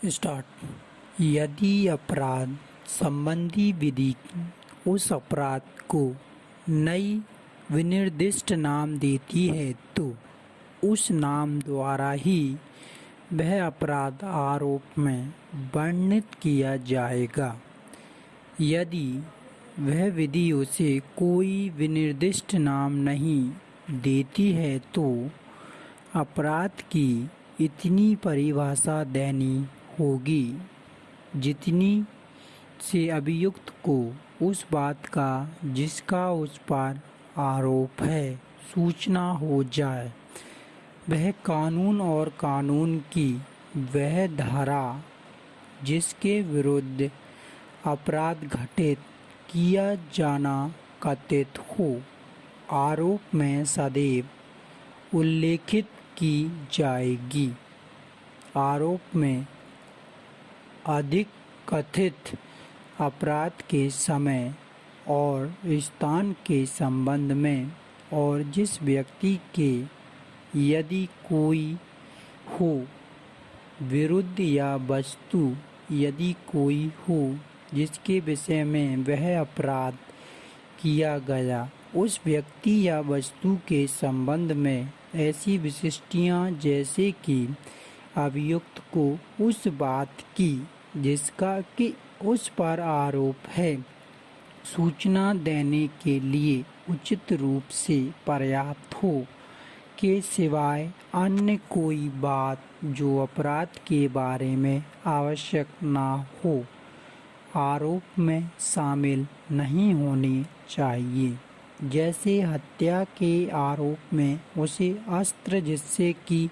Start. यदि अपराध संबंधी विधि उस अपराध को नई विनिर्दिष्ट नाम देती है तो उस नाम द्वारा ही वह अपराध आरोप में वर्णित किया जाएगा। यदि वह विधि उसे कोई विनिर्दिष्ट नाम नहीं देती है तो अपराध की इतनी परिभाषा देनी होगी जितनी से अभियुक्त को उस बात का जिसका उस पर आरोप है सूचना हो जाए। वह कानून और कानून की वह धारा जिसके विरुद्ध अपराध घटित किया जाना कथित हो आरोप में सदैव उल्लेखित की जाएगी। आरोप में अधिक कथित अपराध के समय और स्थान के संबंध में और जिस व्यक्ति के यदि कोई हो विरुद्ध या वस्तु यदि कोई हो जिसके विषय में वह अपराध किया गया उस व्यक्ति या वस्तु के संबंध में ऐसी विशिष्टियाँ जैसे कि अभियुक्त को उस बात की जिसका कि उस पर आरोप है सूचना देने के लिए उचित रूप से पर्याप्त हो के सिवाय अन्य कोई बात जो अपराध के बारे में आवश्यक ना हो आरोप में शामिल नहीं होनी चाहिए। जैसे हत्या के आरोप में उसे अस्त्र जिससे कि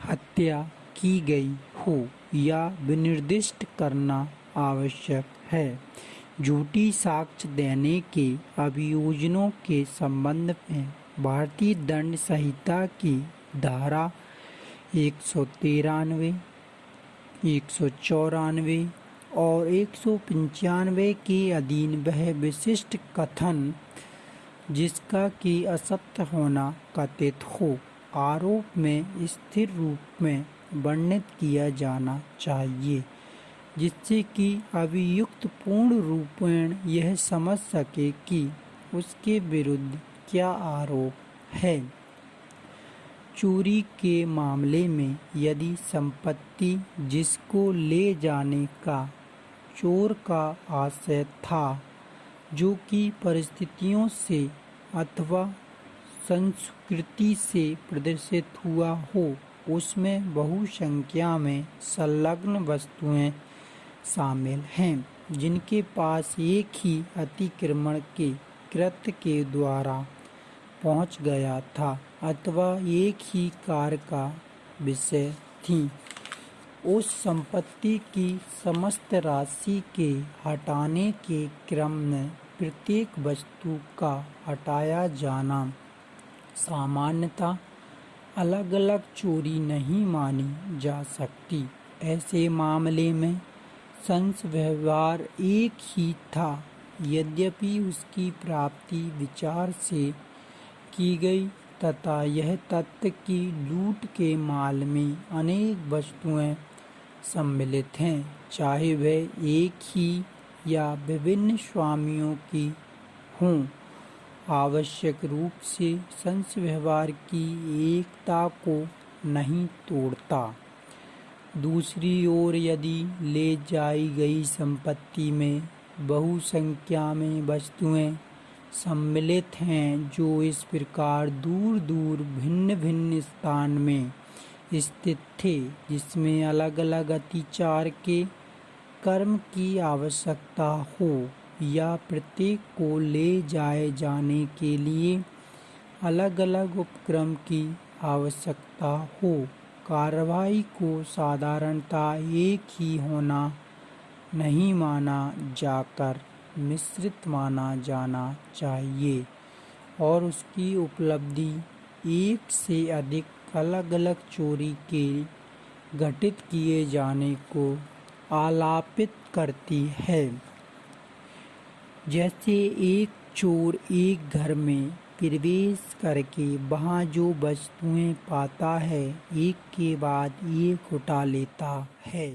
हत्या की गई हो या विनिर्दिष्ट करना आवश्यक है। झूठी साक्ष्य देने के अभियोजनों के संबंध में भारतीय दंड संहिता की धारा 193, 194 और 195 के अधीन वह विशिष्ट कथन जिसका कि असत्य होना कथित हो आरोप में स्थिर रूप में वर्णित किया जाना चाहिए जिससे कि अभियुक्त पूर्ण रूपेण यह समझ सके कि उसके विरुद्ध क्या आरोप है। चोरी के मामले में यदि संपत्ति जिसको ले जाने का चोर का आशय था जो कि परिस्थितियों से अथवा संस्कृति से प्रदर्शित हुआ हो उसमें बहुसंख्या में संलग्न वस्तुएं शामिल हैं जिनके पास एक ही अतिक्रमण के कृत्य के द्वारा पहुंच गया था अथवा एक ही कार का विषय थी। उस संपत्ति की समस्त राशि के हटाने के क्रम में प्रत्येक वस्तु का हटाया जाना सामान्यतः अलग अलग चोरी नहीं मानी जा सकती। ऐसे मामले में संस व्यवहार एक ही था यद्यपि उसकी प्राप्ति विचार से की गई तथा यह तथ्य कि लूट के माल में अनेक वस्तुएं सम्मिलित हैं चाहे वह एक ही या विभिन्न स्वामियों की हों आवश्यक रूप से संस व्यवहार की एकता को नहीं तोड़ता। दूसरी ओर यदि ले जाई गई संपत्ति में बहुसंख्या में वस्तुएं सम्मिलित हैं जो इस प्रकार दूर दूर भिन्न भिन्न स्थान में स्थित थे जिसमें अलग अलग अतिचार के कर्म की आवश्यकता हो या प्रत्येक को ले जाए जाने के लिए अलग अलग उपक्रम की आवश्यकता हो कार्रवाई को साधारणतः एक ही होना नहीं माना जाकर मिश्रित माना जाना चाहिए और उसकी उपलब्धि एक से अधिक अलग अलग चोरी के घटित किए जाने को आलापित करती है। जैसे एक चोर एक घर में प्रवेश करके वहाँ जो वस्तुएं पाता है एक के बाद एक उठा लेता है।